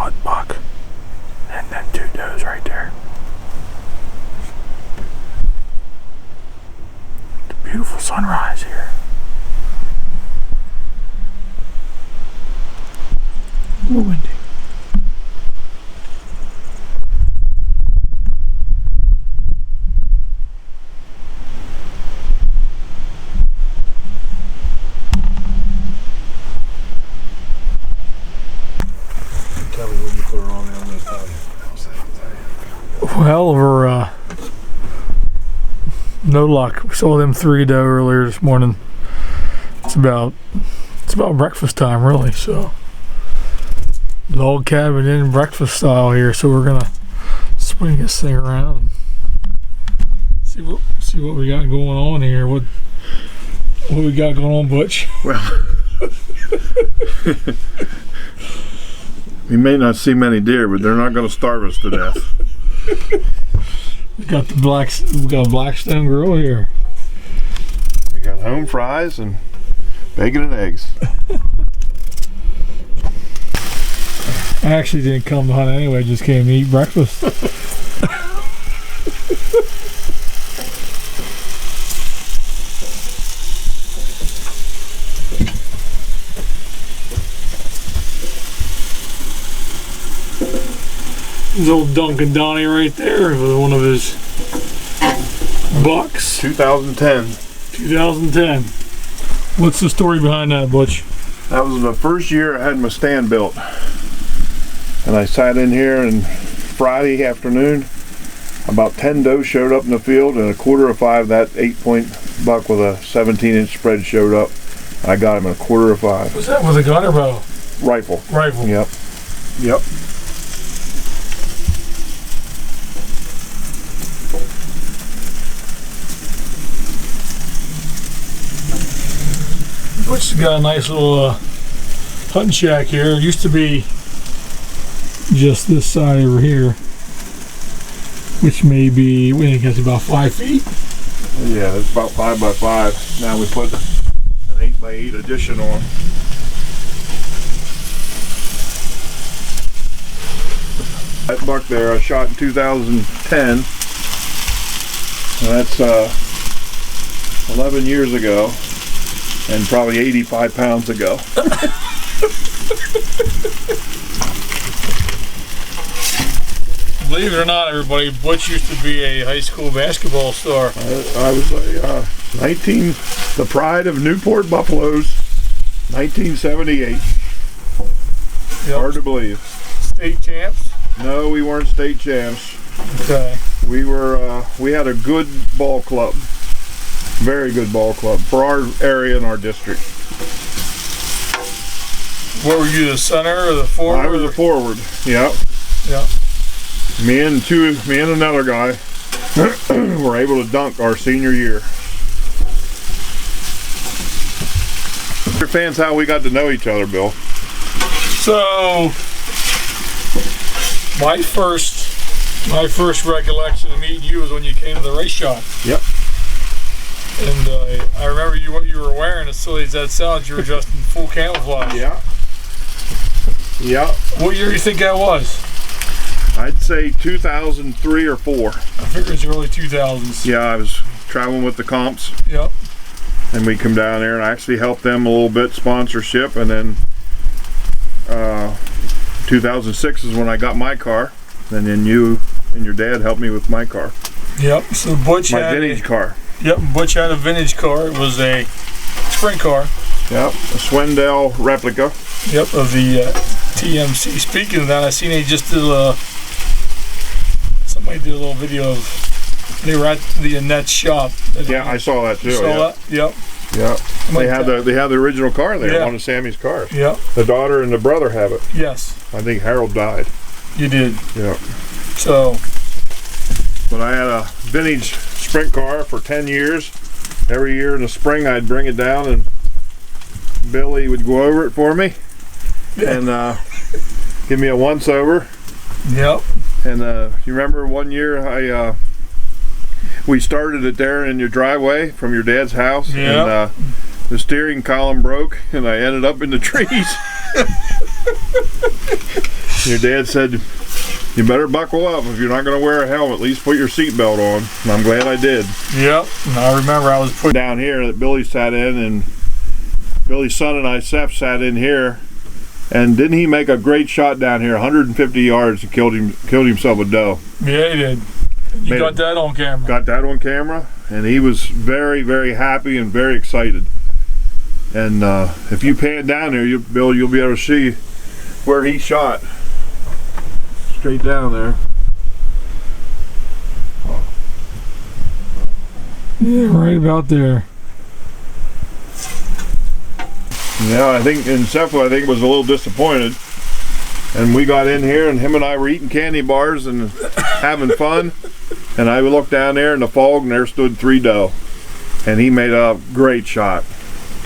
butt buck. And then 2 does right there. The beautiful sunrise here. A little windy. Tell me when you put her on there, I'm going to tell you. Well, we're no luck. We saw them 3 doe earlier this morning. It's about breakfast time, really. So log cabin in breakfast style here. So we're gonna swing this thing around and see what we got going on here. What we got going on, Butch? Well, we may not see many deer, but they're not going to starve us to death. We got a Blackstone grill here. We got home fries and bacon and eggs. I actually didn't come to hunt anyway, just came to eat breakfast. This old Dunkin Donnie right there with one of his bucks. 2010. 2010. What's the story behind that, Butch? That was the first year I had my stand built. And I sat in here, and Friday afternoon, about 10 doe showed up in the field, and 1/4 that 8-point buck with a 17-inch spread showed up. I got him in 1/4. Was that with a gun or bow? Rifle. Rifle. Yep. Yep. Butch has got a nice little hunting shack here. It used to be just this side over here, which may be, we think it's about 5 feet. Yeah, it's about 5 by 5. Now we put an 8 by 8 addition on. That buck there I shot in 2010. And that's 11 years ago. And probably 85 pounds ago. Believe it or not, everybody, Butch used to be a high school basketball star. I was a the pride of Newport Buffaloes, 1978. Yep. Hard to believe. State champs? No, we weren't state champs. Okay. We were. We had a good ball club. Very good ball club for our area and our district. What were you, the center or the forward? I was a forward. Yep. Yeah. Me and another guy were able to dunk our senior year. Your fans, how we got to know each other, Bill? So, my first recollection of meeting you was when you came to the race shop. Yep. And I remember what you were wearing. As silly as that sounds, you were dressed in full camouflage. Yeah. Yeah. What year do you think that was? I'd say 2003 or 4. I figure it's early 2000s. Yeah, I was traveling with the comps. Yep. And we come down there and I actually helped them a little bit, sponsorship, and then 2006 is when I got my car, and then you and your dad helped me with my car. Yep. So Butch my vintage car. Yep. Butch had a vintage car. It was a sprint car. Yep. A Swindell replica. Yep. Of the TMC. Speaking of that, I seen they just did somebody did a little video of they were at the Annette shop. Yeah, I saw that too. You saw that? Yep. Yeah. They had the original car there, yeah. One of Sammy's cars. Yep. The daughter and the brother have it. Yes. I think Harold died. You did. Yeah. So. But I had a vintage sprint car for 10 years. Every year in the spring I'd bring it down and Billy would go over it for me and give me a once over. Yep. And you remember one year we started it there in your driveway from your dad's house. Yeah. And the steering column broke and I ended up in the trees. Your dad said, you better buckle up. If you're not going to wear a helmet, at least put your seatbelt on. And I'm glad I did. Yep. And I remember I was put down here that Billy sat in, and Billy's son and I, Seth, sat in here. And didn't he make a great shot down here, 150 yards, and killed himself a doe? Yeah, he did. You got that on camera. Got that on camera, and he was very, very happy and very excited. And if you pan down there, Bill, you'll be able to see where he shot. Straight down there. Yeah, right about there. Yeah, I think Encephalus, was a little disappointed. And we got in here, and him and I were eating candy bars and having fun. And I looked down there in the fog, and there stood 3 doe. And he made a great shot.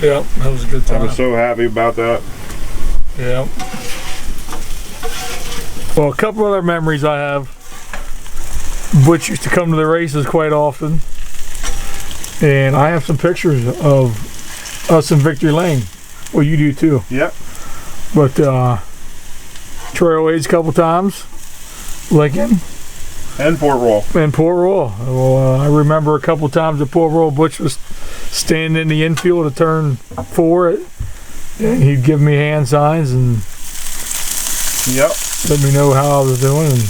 Yep, that was a good time. I was so happy about that. Yep. Well, a couple other memories I have. Butch used to come to the races quite often. And I have some pictures of us in Victory Lane. Well, you do too. Yep. But Trailways a couple times. Lincoln. And Port Royal. And Port Royal. Well, I remember a couple times at Port Royal, Butch was standing in the infield at turn 4. And he'd give me hand signs and yep, let me know how I was doing. And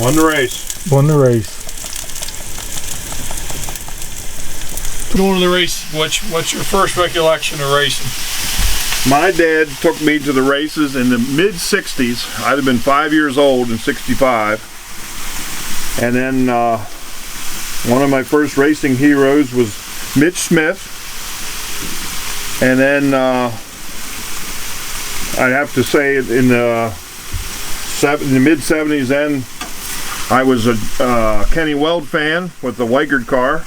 won the race. Won the race. Going to the race, what's your first recollection of racing? My dad took me to the races in the mid-60s. I'd have been 5 years old in 65. And then one of my first racing heroes was Mitch Smith. And then I'd have to say in the mid-70s then, I was a Kenny Weld fan with the Weikert car.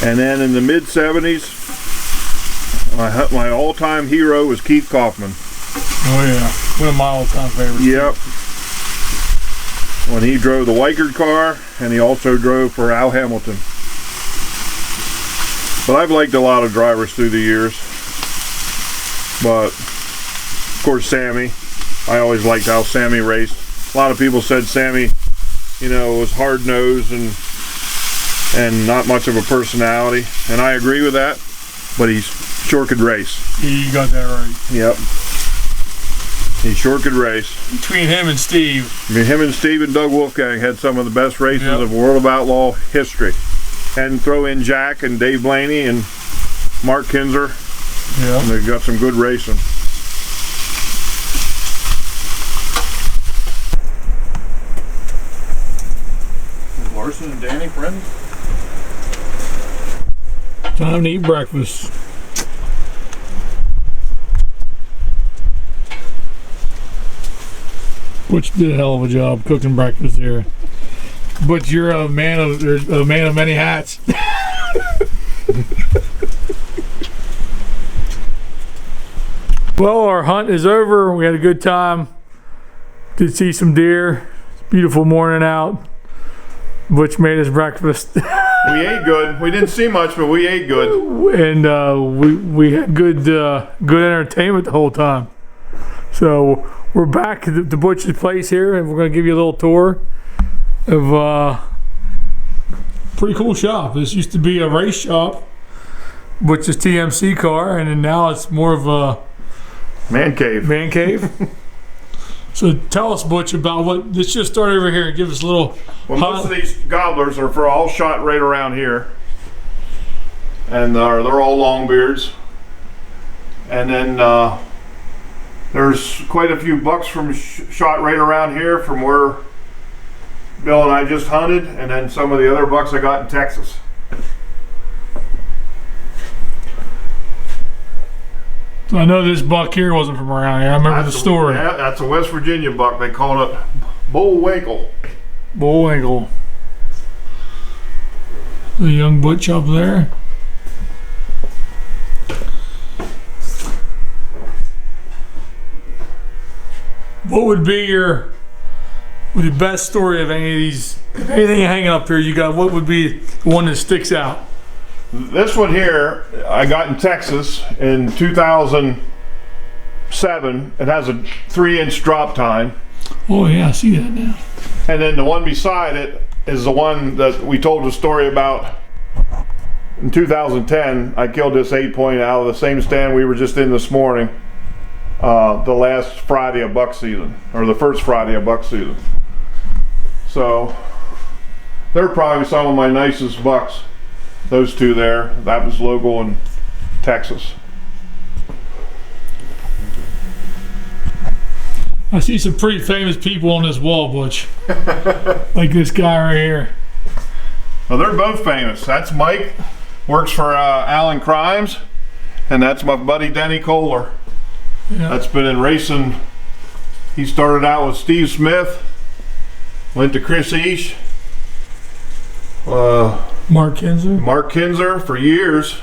And then in the mid-70s, my all-time hero was Keith Kaufman. Oh yeah, one of my all-time favorites. Yep. When he drove the Weikert car, and he also drove for Al Hamilton. But I've liked a lot of drivers through the years. But, of course, Sammy. I always liked how Sammy raced. A lot of people said Sammy, was hard-nosed and not much of a personality. And I agree with that. But he sure could race. You got that right. Yep. He sure could race. Between him and Steve. Him and Steve and Doug Wolfgang had some of the best races of World of Outlaw history. And throw in Jack and Dave Blaney and Mark Kinzer. Yeah. And they've got some good racing. Is Larson and Danny friends? Time to eat breakfast. Butch did a hell of a job cooking breakfast here. But you're a man of many hats. Well, our hunt is over. We had a good time. Did see some deer. Beautiful morning out. Butch made us breakfast. We ate good. We didn't see much, but we ate good. And we had good entertainment the whole time. So we're back at the Butch's place here, and we're going to give you a little tour of pretty cool shop. This used to be a race shop, Butch's TMC car, and then now it's more of a man cave. Man cave. So tell us, Butch, about what. Let's just start over here and give us a little. Well, most of these gobblers are all shot right around here, and they're all long beards. And then there's quite a few bucks from shot right around here from where Bill and I just hunted, and then some of the other bucks I got in Texas. So I know this buck here wasn't from around here. I remember the story. Yeah, that's a West Virginia buck. They call it Bullwinkle. Bullwinkle. The young Butch up there. What would be the best story of any of these? Anything hanging up here you got? What would be the one that sticks out? This one here I got in Texas in 2005. 7. It has a 3-inch drop tine. Oh yeah, I see that now. And then the one beside it is the one that we told the story about in 2010. I killed this 8-point out of the same stand we were just in this morning. The last Friday of buck season, or the first Friday of buck season. So they're probably some of my nicest bucks. Those two there. That was local in Texas. I see some pretty famous people on this wall, Butch. Like this guy right here. Well, they're both famous. That's Mike, works for Allen Crimes, and that's my buddy Denny Kohler. Yeah. That's been in racing. He started out with Steve Smith, went to Chris Eash, Mark Kinzer for years,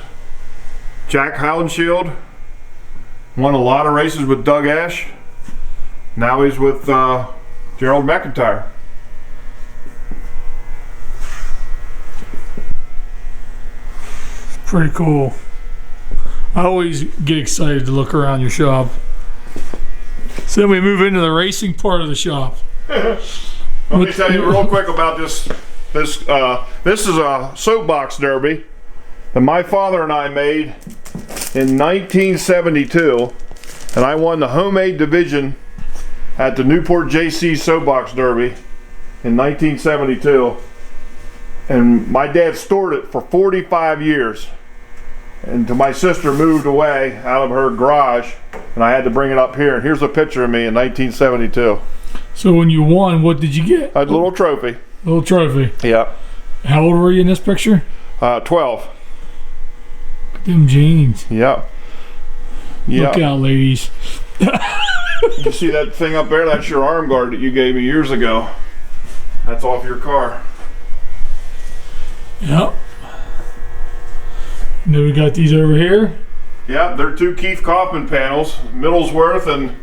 Jack Howenshield, won a lot of races with Doug Ash. Now he's with Gerald McIntyre. Pretty cool. I always get excited to look around your shop. So then we move into the racing part of the shop. Let me tell you real quick about this. This is a soapbox derby that my father and I made in 1972, and I won the homemade division at the Newport JC Soapbox Derby in 1972, and my dad stored it for 45 years until my sister moved away out of her garage, and I had to bring it up here. And here's a picture of me in 1972. So when you won, what did you get? A little trophy. Little trophy. Yeah. How old were you in this picture? 12. Them jeans. Yeah. Yeah. Look out, ladies. You see that thing up there? That's your arm guard that you gave me years ago. That's off your car. Yep. And then we got these over here. Yeah, they're 2 Keith Kaufman panels, Middlesworth and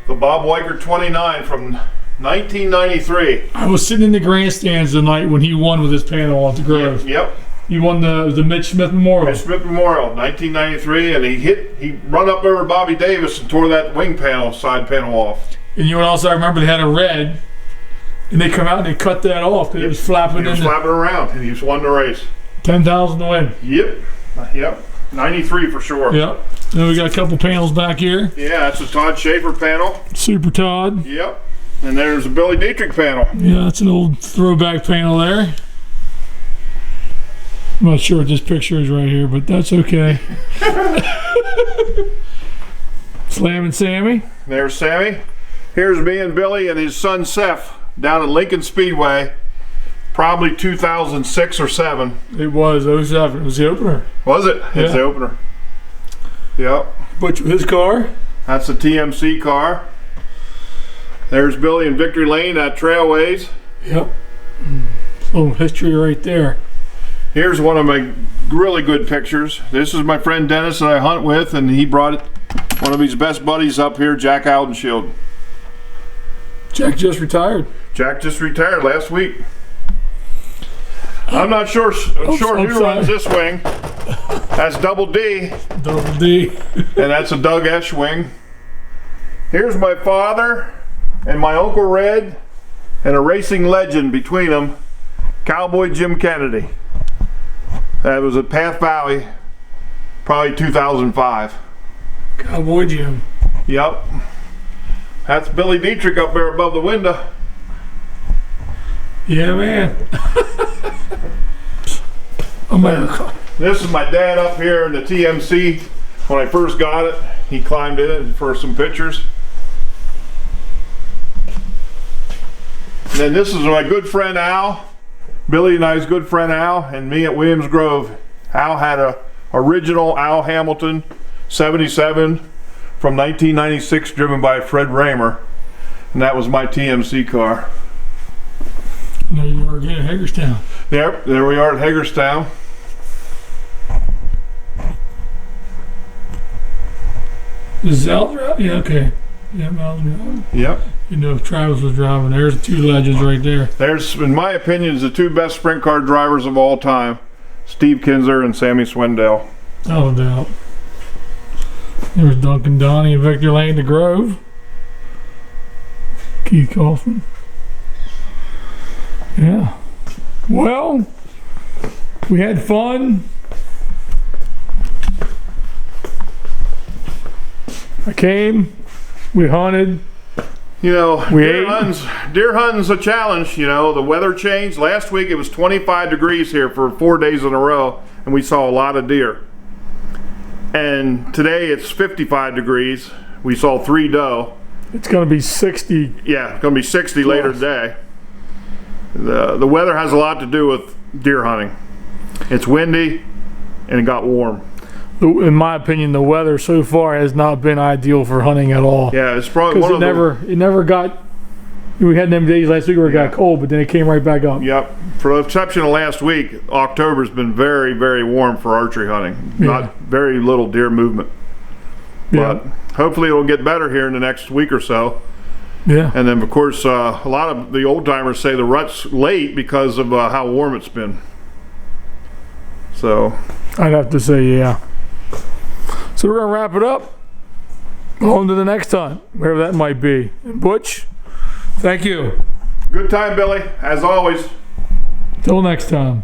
the Bob Weicker 29 from 1993. I was sitting in the grandstands the night when he won with his panel at the Grove. Yep. He won the Mitch Smith Memorial. Mitch Smith Memorial, 1993, and he run up over Bobby Davis and tore that wing panel, side panel off. And you know what else I remember? They had a red, and they come out and they cut that off because it was flapping. He was flapping around, and he just won the race. 10,000 to win. Yep. 93 for sure. Yep. Then we got a couple panels back here. Yeah, that's a Todd Schaefer panel. Super Todd. Yep. And there's a Billy Dietrich panel. Yeah, that's an old throwback panel there. I'm not sure what this picture is right here, but that's okay. Slam and Sammy. There's Sammy. Here's me and Billy and his son Seth down at Lincoln Speedway, probably 2006 or 7. It was 07. It was the opener. Was it? It's the opener. Yep. Butch with his car. That's a TMC car. There's Billy in Victory Lane at Trailways. Yep. Some history right there. Here's one of my really good pictures. This is my friend Dennis that I hunt with, and he brought one of his best buddies up here, Jack Howenshield. Jack just retired. Jack just retired last week. I'm not sure who runs this wing. That's Double D. Double D. And that's a Doug Esch wing. Here's my father and my Uncle Red and a racing legend between them, Cowboy Jim Kennedy. That was at Path Valley, probably 2005. Cowboy Jim. Yep. That's Billy Dietrich up there above the window. Yeah, man. America. This is my dad up here in the TMC. When I first got it, he climbed in for some pictures. And then this is my good friend Al. Billy and I's good friend Al, and me at Williams Grove. Al had a original Al Hamilton 77 from 1996 driven by Fred Raymer, and that was my TMC car. And there you are again at Hagerstown. Yep, there we are at Hagerstown. Is Al driving? Yeah, okay. Yeah, Al's driving. Yep. You know, if Travis was driving, there's 2 legends right there. There's, in my opinion, the 2 best sprint car drivers of all time, Steve Kinzer and Sammy Swindell. No doubt. There's Dunkin Donnie and Victor Lane, the Grove. Keith Kaufman. Yeah. Well, we had fun. I came. We hunted. You know, We deer hunting's a challenge. You know, the weather changed. Last week it was 25 degrees here for 4 days in a row, and we saw a lot of deer. And today it's 55 degrees. We saw 3 doe. It's going to be 60. Yeah, it's going to be 60 later today. The weather has a lot to do with deer hunting. It's windy and it got warm. In my opinion, the weather so far has not been ideal for hunting at all. Yeah, it's probably one of it never got. We had them days last week where it got cold, but then it came right back up. Yep. For the exception of last week, October's been very, very warm for archery hunting. Not very little deer movement. But hopefully it'll get better here in the next week or so. Yeah. And then, of course, a lot of the old timers say the rut's late because of how warm it's been. So I'd have to say, yeah. So we're going to wrap it up. On to the next time, wherever that might be. And Butch, thank you. Good time, Billy, as always. Till next time.